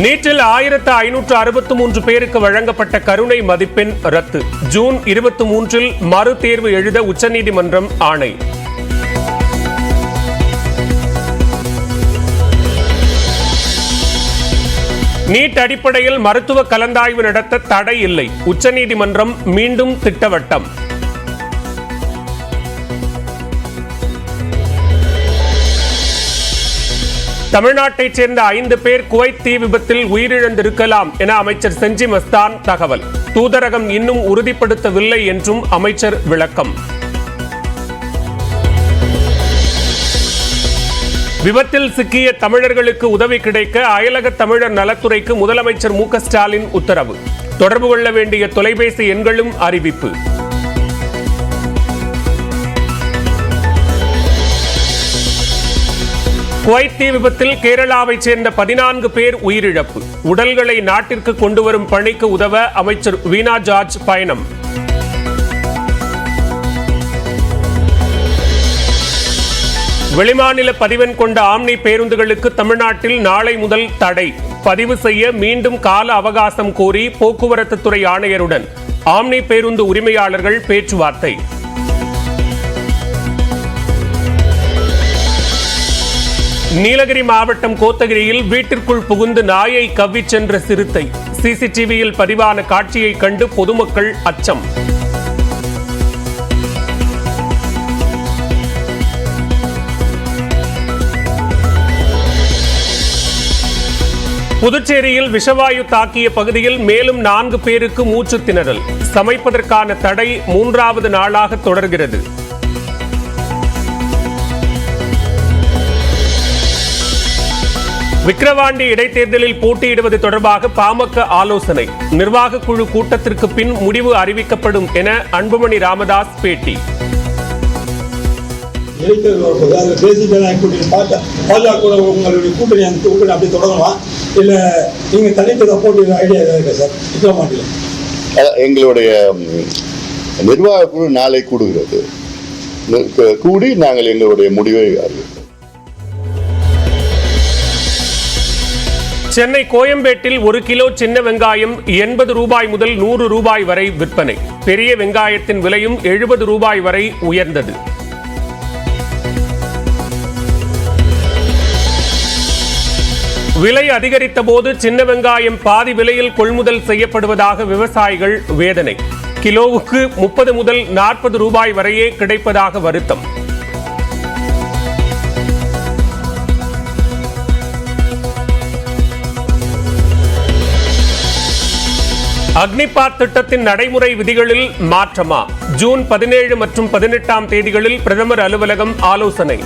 நீட்டில் 1563 பேருக்கு வழங்கப்பட்ட கருணை மதிப்பெண் ரத்து. ஜூன் 23 மறு தேர்வு எழுத உச்சநீதிமன்றம் ஆணை. நீட் அடிப்படையில் மருத்துவ கலந்தாய்வு நடத்த தடை இல்லை. உச்சநீதிமன்றம் மீண்டும் திட்டவட்டம். தமிழ்நாட்டைச் சேர்ந்த 5 பேர் குவைத் தீ விபத்தில் உயிரிழந்திருக்கலாம் என அமைச்சர் செஞ்சி மஸ்தான் தகவல். தூதரகம் இன்னும் உறுதிப்படுத்தவில்லை என்றும் அமைச்சர் விளக்கம். விபத்தில் சிக்கிய தமிழர்களுக்கு உதவி கிடைக்க அயலக தமிழர் நலத்துறைக்கு முதலமைச்சர் மு.க. ஸ்டாலின் உத்தரவு. தொடர்பு கொள்ள வேண்டிய தொலைபேசி எண்களும் அறிவிப்பு. குவைத் தீ விபத்தில் கேரளாவைச் சேர்ந்த 14 பேர் உயிரிழப்பு. உடல்களை நாட்டிற்கு கொண்டு வரும் பணிக்கு உதவ அமைச்சர் வீணா ஜார்ஜ் பயணம். வெளிமாநில பதிவெண் கொண்ட ஆம்னி பேருந்துகளுக்கு தமிழ்நாட்டில் நாளை முதல் தடை. பதிவு செய்ய மீண்டும் கால அவகாசம் கோரி போக்குவரத்து துறை ஆணையருடன் ஆம்னி பேருந்து உரிமையாளர்கள் பேச்சுவார்த்தை. நீலகிரி மாவட்டம் கோத்தகிரியில் வீட்டிற்குள் புகுந்து நாயை கவ்விச் சென்ற சிறுத்தை. சிசிடிவியில் பதிவான காட்சியை கண்டு பொதுமக்கள் அச்சம். புதுச்சேரியில் விஷவாயு தாக்கிய பகுதியில் மேலும் 4 பேருக்கு மூச்சு திணறல். சமைப்பதற்கான தடை 3வது நாளாக தொடர்கிறது. விக்கிரவாண்டி இடைத்தேர்தலில் போட்டியிடுவது தொடர்பாக பாமக ஆலோசனை. நிர்வாக குழு கூட்டத்திற்கு பின் முடிவு அறிவிக்கப்படும் என அன்புமணி ராமதாஸ் பேட்டி. எங்களுடைய நிர்வாக குழு நாளை கூடுகிறது. கூடி நாங்கள் எங்களுடைய முடிவை அறிவிப்போம். சென்னை கோயம்பேட்டில் 1 கிலோ சின்ன வெங்காயம் 80 ரூபாய் முதல் 100 ரூபாய் வரை விற்பனை. பெரிய வெங்காயத்தின் விலையும் 70 ரூபாய் வரை உயர்ந்தது. விலை அதிகரித்த போது சின்ன வெங்காயம் பாதி விலையில் கொள்முதல் செய்யப்படுவதாக விவசாயிகள் வேதனை. கிலோவுக்கு 30 முதல் 40 ரூபாய் வரையே கிடைப்பதாக வருத்தம். அக்னிபாத் திட்டத்தின் நடைமுறை விதிகளில் மாற்றமா? ஜூன் 17 மற்றும் 18ஆம் தேதிகளில் பிரதமர் அலுவலகம் ஆலோசனை.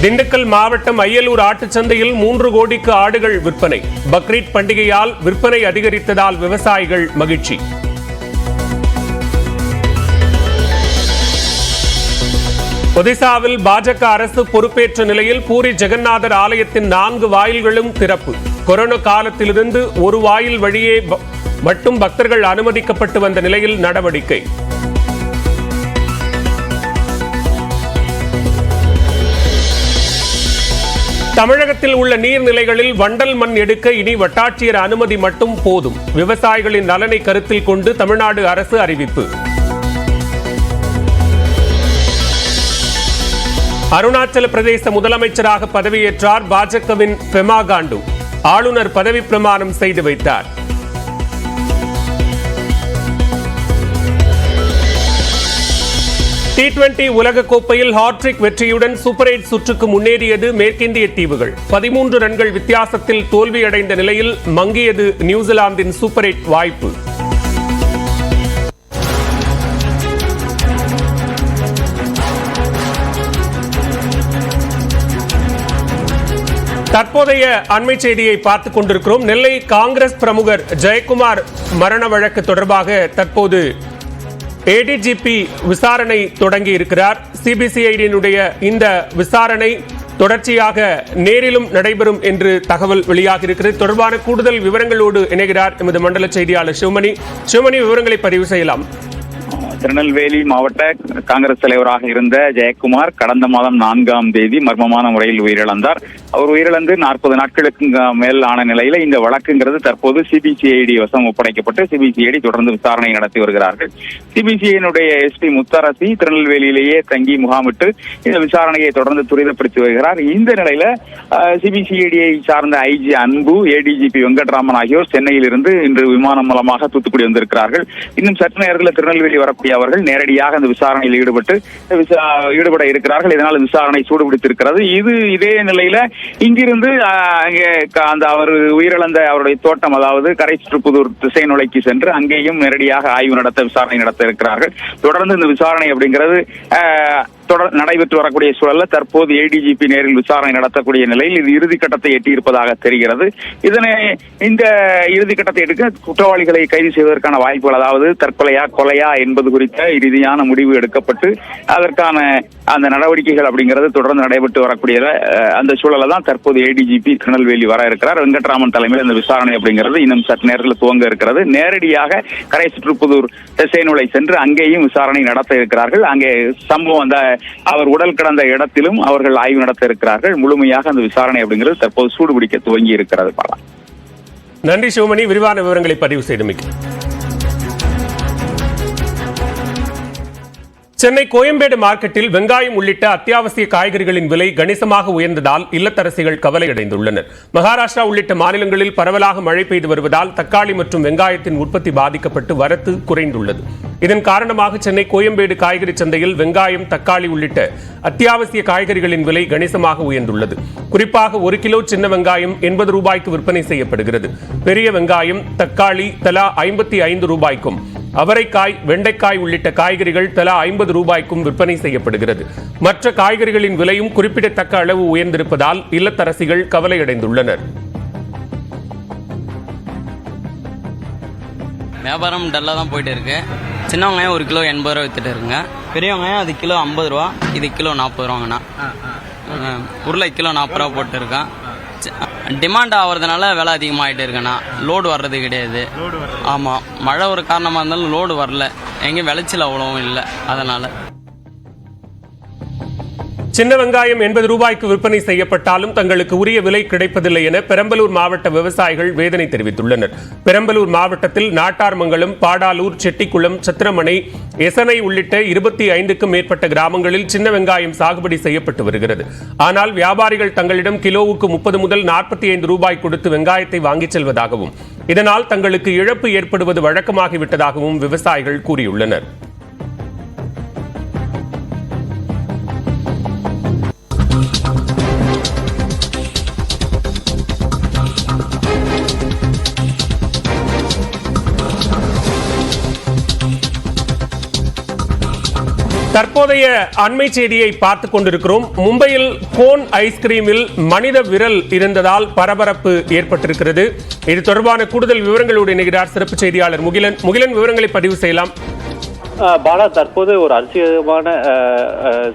திண்டுக்கல் மாவட்டம் அய்யலூர் ஆட்டுச்சந்தையில் 3 கோடிக்கு ஆடுகள் விற்பனை. பக்ரீத் பண்டிகையால் விற்பனை அதிகரித்ததால் விவசாயிகள் மகிழ்ச்சி. ஒடிசாவில் பாஜக அரசு பொறுப்பேற்ற நிலையில் பூரி ஜெகநாதர் ஆலயத்தின் 4 வாயில்களும் திறப்பு. கொரோனா காலத்திலிருந்து ஒரு வாயில் வழியே மட்டும் பக்தர்கள் அனுமதிக்கப்பட்டு வந்த நிலையில் நடவடிக்கை. தமிழகத்தில் உள்ள நீர்நிலைகளில் வண்டல் மண் எடுக்க இனி வட்டாட்சியர் அனுமதி மட்டும் போதும். விவசாயிகளின் நலனை கருத்தில் கொண்டு தமிழ்நாடு அரசு அறிவிப்பு. அருணாச்சல பிரதேச முதலமைச்சராக பதவியேற்றார் பாஜகவின் பெமா காண்டு. ஆளுநர் பதவி பிரமாணம் செய்து வைத்தார். T20 உலகக்கோப்பையில் ஹாட்ரிக் வெற்றியுடன் சூப்பர் 8 சுற்றுக்கு முன்னேறியது மேற்கிந்திய தீவுகள். 13 ரன்கள் வித்தியாசத்தில் தோல்வியடைந்த நிலையில் மங்கியது நியூசிலாந்தின் சூப்பர் 8 வாய்ப்பு. தற்போதைய அண்மை செய்தியை பார்த்துக் கொண்டிருக்கிறோம். நெல்லை காங்கிரஸ் பிரமுகர் ஜெயக்குமார் மரண வழக்கு தொடர்பாக தற்போது ஏடிஜிபி விசாரணை தொடங்கி இருக்கிறார். சிபிசிஐடியினுடைய இந்த விசாரணை தொடர்ச்சியாக நேரிலும் நடைபெறும் என்று தகவல் வெளியாகி இருக்கிறது. தொடர்பான கூடுதல் விவரங்களோடு இணைகிறார் எமது மண்டல செய்தியாளர் சிவமணி. விவரங்களை பதிவு செய்யலாம். திருநெல்வேலி மாவட்ட காங்கிரஸ் தலைவராக இருந்த ஜெயக்குமார் கடந்த மாதம் 4ஆம் தேதி மர்மமான முறையில் உயிரிழந்தார். அவர் உயிரிழந்து 40 நாட்களுக்கு மேல் ஆன நிலையில இந்த வழக்குங்கிறது தற்போது சிபிசிஐடி வசம் ஒப்படைக்கப்பட்டு சிபிசிஐடி தொடர்ந்து விசாரணை நடத்தி வருகிறார்கள். சிபிசிஐடியினுடைய எஸ்பி முத்தரசி திருநெல்வேலியிலேயே தங்கி முகாமிட்டு இந்த விசாரணையை தொடர்ந்து துரிதப்படுத்தி வருகிறார். இந்த நிலையில சிபிசிஐடியை சார்ந்த ஐஜி அன்பு, ஏடிஜிபி வெங்கட்ராமன் ஆகியோர் சென்னையில் இருந்து இன்று விமானம் மூலமாக தூத்துக்குடி வந்திருக்கிறார்கள். இன்னும் சற்று நேரத்தில் திருநெல்வேலி வரக்கூடிய அவர்கள் நேரடியாக அந்த விசாரணையில் ஈடுபட இருக்கிறார்கள். இதனால் விசாரணை சூடுபிடித்திருக்கிறது. இதே நிலையில இங்கிருந்து அந்த அவர் உயிரிழந்த அவருடைய தோட்டம், அதாவது கரைச்சுற்றுப்புதூர் திசை நுழைக்கு சென்று அங்கேயும் நேரடியாக ஆய்வு நடத்த விசாரணை நடத்த இருக்கிறார்கள். தொடர்ந்து இந்த விசாரணை அப்படிங்கிறது நடைபெற்று வரக்கூடிய சூழல்ல தற்போது ஏடிஜிபி நேரில் விசாரணை நடத்தக்கூடிய நிலையில் இது இறுதிக்கட்டத்தை எட்டியிருப்பதாக தெரிகிறது. இந்த இறுதிக்கட்டத்தை எடுக்க குற்றவாளிகளை கைது செய்வதற்கான வாய்ப்புகள், அதாவது தற்கொலையா கொலையா என்பது குறித்த இறுதியான முடிவு எடுக்கப்பட்டு அதற்கான அந்த நடவடிக்கைகள் அப்படிங்கிறது தொடர்ந்து நடைபெற்று வரக்கூடிய அந்த சூழலை தான் தற்போது ஏடிஜிபி திருநெல்வேலி வர இருக்கிறார். வெங்கட்ராமன் தலைமையில் இந்த விசாரணை அப்படிங்கிறது இன்னும் சற்று நேரத்தில் துவங்க இருக்கிறது. நேரடியாக கரைச்சுற்றுப்புதூர் திசைநுழை சென்று அங்கேயும் விசாரணை நடத்த இருக்கிறார்கள். அங்கே சம்பவம் அந்த அவர் உடல் கிடந்த இடத்திலும் அவர்கள் ஆய்வு நடத்த இருக்கிறார்கள். முழுமையாக அந்த விசாரணை அப்படிங்கிறது தற்போது சூடுபிடிக்க துவங்கி இருக்கிறது. நன்றி சிவமணி, விரிவான விவரங்களை பதிவு செய்தமைக்கு. சென்னை கோயம்பேடு மார்க்கெட்டில் வெங்காயம் உள்ளிட்ட அத்தியாவசிய காய்கறிகளின் விலை கணிசமாக உயர்ந்ததால் இல்லத்தரசிகள் கவலையடைந்துள்ளனர். மகாராஷ்டிரா உள்ளிட்ட மாநிலங்களில் பரவலாக மழை பெய்து வருவதால் தக்காளி மற்றும் வெங்காயத்தின் உற்பத்தி பாதிக்கப்பட்டு வரத்து குறைந்துள்ளது. இதன் காரணமாக சென்னை கோயம்பேடு காய்கறி சந்தையில் வெங்காயம், தக்காளி உள்ளிட்ட அத்தியாவசிய காய்கறிகளின் விலை கணிசமாக உயர்ந்துள்ளது. குறிப்பாக 1 கிலோ சின்ன வெங்காயம் 80 ரூபாய்க்கு விற்பனை செய்யப்படுகிறது. பெரிய வெங்காயம், தக்காளி தலா 55 ரூபாய்க்கும், அவரைக்காய், வெண்டைக்காய் உள்ளிட்ட காய்கறிகள் தலா 50 ரூபாய்க்கும் விற்பனை செய்யப்படுகிறது. மற்ற காய்கறிகளின் விலையும் குறிப்பிடத்தக்க அளவு உயர்ந்திருப்பதால் இல்லத்தரசிகள் கவலையடைந்துள்ளனர். வியாபாரம் டல்லாக தான் போயிட்டு இருக்கு. சின்ன வெங்காயம் 1 கிலோ 80 ரூபா வித்துட்டு இருக்குங்க. பெரிய வெங்காயம் அது கிலோ 50 ரூபா, இது கிலோ 40 ரூபாங்கண்ணா. உருளை கிலோ 40 ரூபா போட்டு இருக்கேன். டிமாண்ட் ஆகிறதுனால விலை அதிகமாகிட்டே இருக்குண்ணா. லோடு வர்றது கிடையாது. ஆமாம், மழை ஒரு காரணமாக இருந்தாலும் லோடு வரல. எங்கேயும் விளைச்சல் அவ்வளவும் இல்லை. அதனால் சின்ன வெங்காயம் 80 ரூபாய்க்கு விற்பனை செய்யப்பட்டாலும் தங்களுக்கு உரிய விலை கிடைப்பதில்லை என பெரம்பலூர் மாவட்ட விவசாயிகள் வேதனை தெரிவித்துள்ளனர். பெரம்பலூர் மாவட்டத்தில் நாட்டார்மங்கலம், பாடாலூர், செட்டிக்குளம், சத்திரமனை, எசனை உள்ளிட்ட 25க்கும் மேற்பட்ட கிராமங்களில் சின்ன வெங்காயம் சாகுபடி செய்யப்பட்டு வருகிறது. ஆனால் வியாபாரிகள் தங்களிடம் கிலோவுக்கு 30 முதல் 45 ரூபாய் கொடுத்து வெங்காயத்தை வாங்கிச் செல்வதாகவும் இதனால் தங்களுக்கு இழப்பு ஏற்படுவது வழக்கமாகிவிட்டதாகவும் விவசாயிகள் கூறியுள்ளனர். தற்போதைய அண்மை செய்தியை பார்த்துக் கொண்டிருக்கிறோம். மும்பையில் கோன் ஐஸ்கிரீமில் மனித விரல் இருந்ததால் பரபரப்பு ஏற்பட்டிருக்கிறது. இது தொடர்பான கூடுதல் விவரங்களோடு இணைகிறார் சிறப்பு செய்தியாளர் முகிலன். விவரங்களை பதிவு செய்யலாம். பாலா, தற்போது ஒரு அதிர்ச்சிகரமான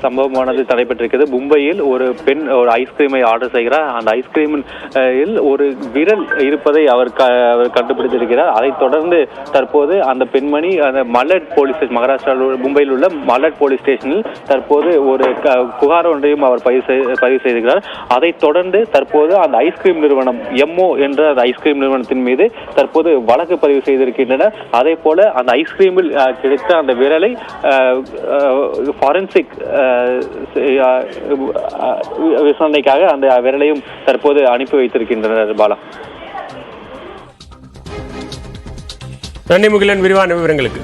சம்பவமானது நடைபெற்றிருக்கிறது. மும்பையில் ஒரு பெண் ஒரு ஐஸ்கிரீமை ஆர்டர் செய்கிறார். அந்த ஐஸ்கிரீமில் ஒரு விரல் இருப்பதை அவர் கண்டுபிடித்திருக்கிறார். அதைத் தொடர்ந்து தற்போது அந்த பெண்மணி அந்த மலட் போலீஸ் ஸ்டேஷன், மகாராஷ்டிராவில் மும்பையில் உள்ள மலட் போலீஸ் ஸ்டேஷனில் தற்போது ஒரு புகார் ஒன்றையும் அவர் பதிவு செய்திருக்கிறார். அதைத் தொடர்ந்து தற்போது அந்த ஐஸ்கிரீம் நிறுவனம் எம்ஓ என்ற அந்த ஐஸ்கிரீம் நிறுவனத்தின் மீது தற்போது வழக்கு பதிவு செய்திருக்கின்றனர். அதே போல அந்த ஐஸ்கிரீமில் கிடைத்த அந்த விரலை ஃபாரன்சிக் விசாரணைக்காக அந்த விரலையும் தற்போது அனுப்பி வைத்திருக்கின்றனர். பாலா, நன்றி முகிலன், விரிவான விவரங்களுக்கு.